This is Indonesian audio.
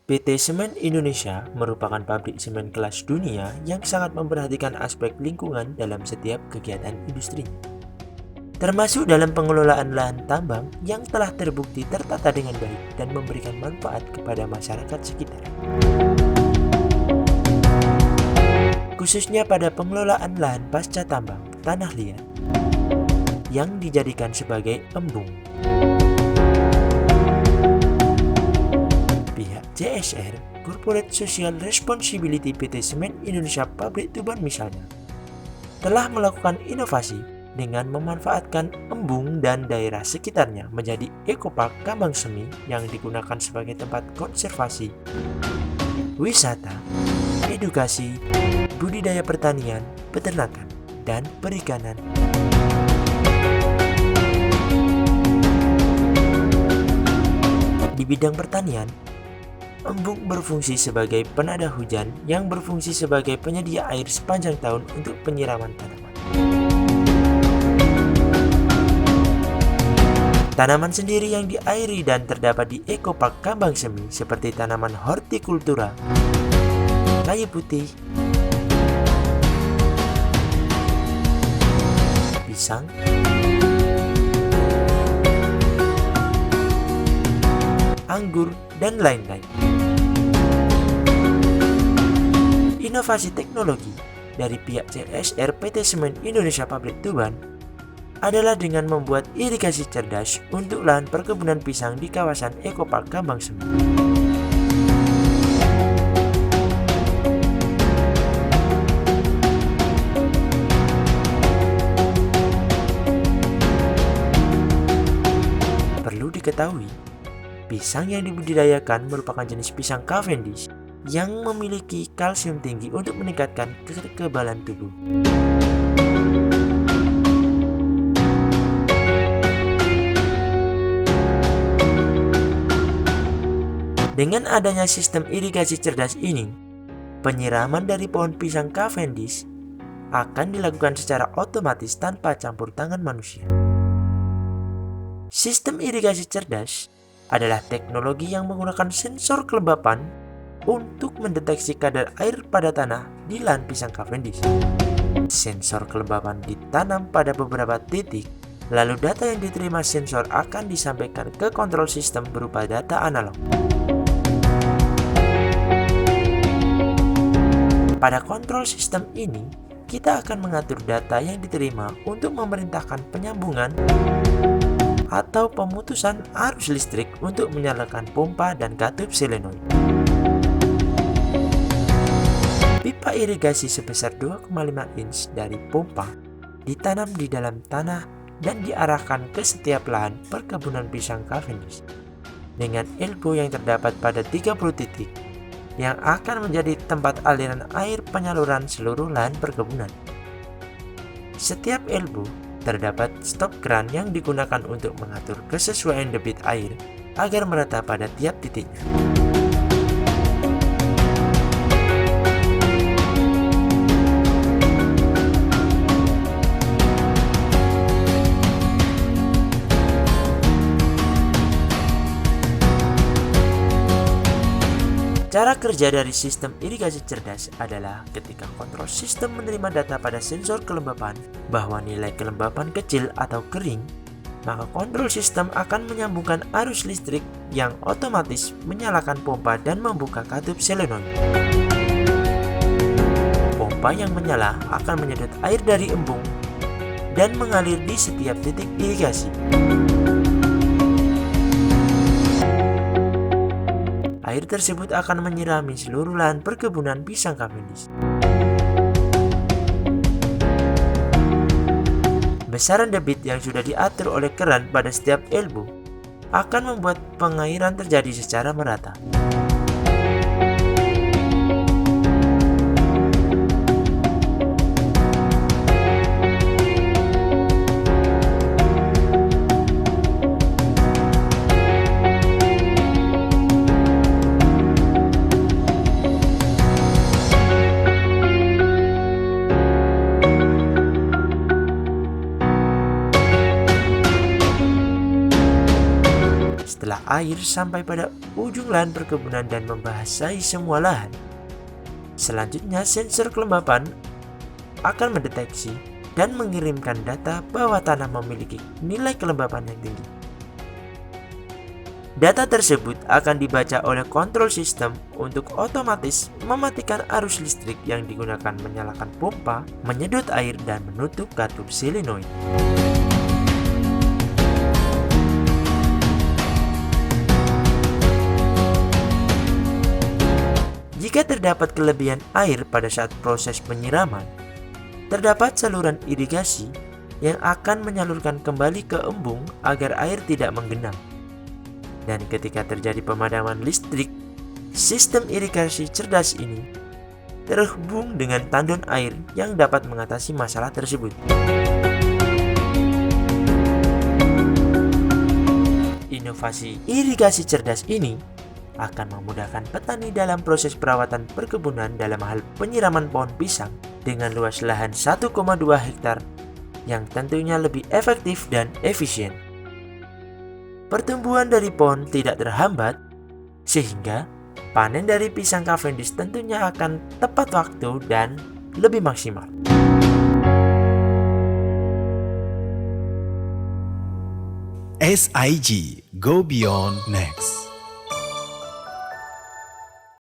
PT Semen Indonesia merupakan pabrik semen kelas dunia yang sangat memperhatikan aspek lingkungan dalam setiap kegiatan industri, termasuk dalam pengelolaan lahan tambang yang telah terbukti tertata dengan baik dan memberikan manfaat kepada masyarakat sekitar. Khususnya pada pengelolaan lahan pasca tambang tanah liat yang dijadikan sebagai embung. Pihak CSR, Corporate Social Responsibility PT Semen Indonesia Pabrik Tuban misalnya, telah melakukan inovasi dengan memanfaatkan embung dan daerah sekitarnya menjadi ekopark Kambang Semi yang digunakan sebagai tempat konservasi, wisata, edukasi, budidaya pertanian, peternakan, dan perikanan. Di bidang pertanian, embung berfungsi sebagai penada hujan yang berfungsi sebagai penyedia air sepanjang tahun untuk penyiraman tanaman. Tanaman sendiri yang diairi dan terdapat di ekopark Kambang Semi seperti tanaman hortikultura, kayu putih, pisang, anggur, dan lain-lain. Inovasi teknologi dari pihak CSR PT Semen Indonesia Pabrik Tuban adalah dengan membuat irigasi cerdas untuk lahan perkebunan pisang di kawasan ekopark Kambang Semi. Perlu diketahui, pisang yang dibudidayakan merupakan jenis pisang Cavendish yang memiliki kalsium tinggi untuk meningkatkan kekebalan tubuh. Dengan adanya sistem irigasi cerdas ini, penyiraman dari pohon pisang Cavendish akan dilakukan secara otomatis tanpa campur tangan manusia. Sistem irigasi cerdas adalah teknologi yang menggunakan sensor kelembapan untuk mendeteksi kadar air pada tanah di lahan pisang Cavendish. Sensor kelembapan ditanam pada beberapa titik, lalu data yang diterima sensor akan disampaikan ke kontrol sistem berupa data analog. Pada kontrol sistem ini, kita akan mengatur data yang diterima untuk memerintahkan penyambungan atau pemutusan arus listrik untuk menyalakan pompa dan katup solenoid. Pipa irigasi sebesar 2,5 inch dari pompa ditanam di dalam tanah dan diarahkan ke setiap lahan perkebunan pisang Cavendish dengan elbow yang terdapat pada 30 titik yang akan menjadi tempat aliran air penyaluran seluruh lahan perkebunan. Setiap elbow terdapat stop keran yang digunakan untuk mengatur kesesuaian debit air agar merata pada tiap titiknya. Cara kerja dari sistem irigasi cerdas adalah ketika kontrol sistem menerima data pada sensor kelembapan bahwa nilai kelembapan kecil atau kering, maka kontrol sistem akan menyambungkan arus listrik yang otomatis menyalakan pompa dan membuka katup solenoid. Pompa yang menyala akan menyedot air dari embung dan mengalir di setiap titik irigasi. Air tersebut akan menyirami seluruh lahan perkebunan pisang Cavendish. Besaran debit yang sudah diatur oleh keran pada setiap elbow akan membuat pengairan terjadi secara merata. Setelah air sampai pada ujung lahan perkebunan dan membasahi semua lahan. Selanjutnya, sensor kelembapan akan mendeteksi dan mengirimkan data bahwa tanah memiliki nilai kelembapan yang tinggi. Data tersebut akan dibaca oleh kontrol sistem untuk otomatis mematikan arus listrik yang digunakan menyalakan pompa, menyedot air, dan menutup katup solenoid. Jika terdapat kelebihan air pada saat proses penyiraman, terdapat saluran irigasi yang akan menyalurkan kembali ke embung agar air tidak menggenang. Dan ketika terjadi pemadaman listrik, sistem irigasi cerdas ini terhubung dengan tandon air yang dapat mengatasi masalah tersebut. Inovasi irigasi cerdas ini akan memudahkan petani dalam proses perawatan perkebunan dalam hal penyiraman pohon pisang dengan luas lahan 1,2 hektar yang tentunya lebih efektif dan efisien. Pertumbuhan dari pohon tidak terhambat, sehingga panen dari pisang Cavendish tentunya akan tepat waktu dan lebih maksimal. SIG Go Beyond Next.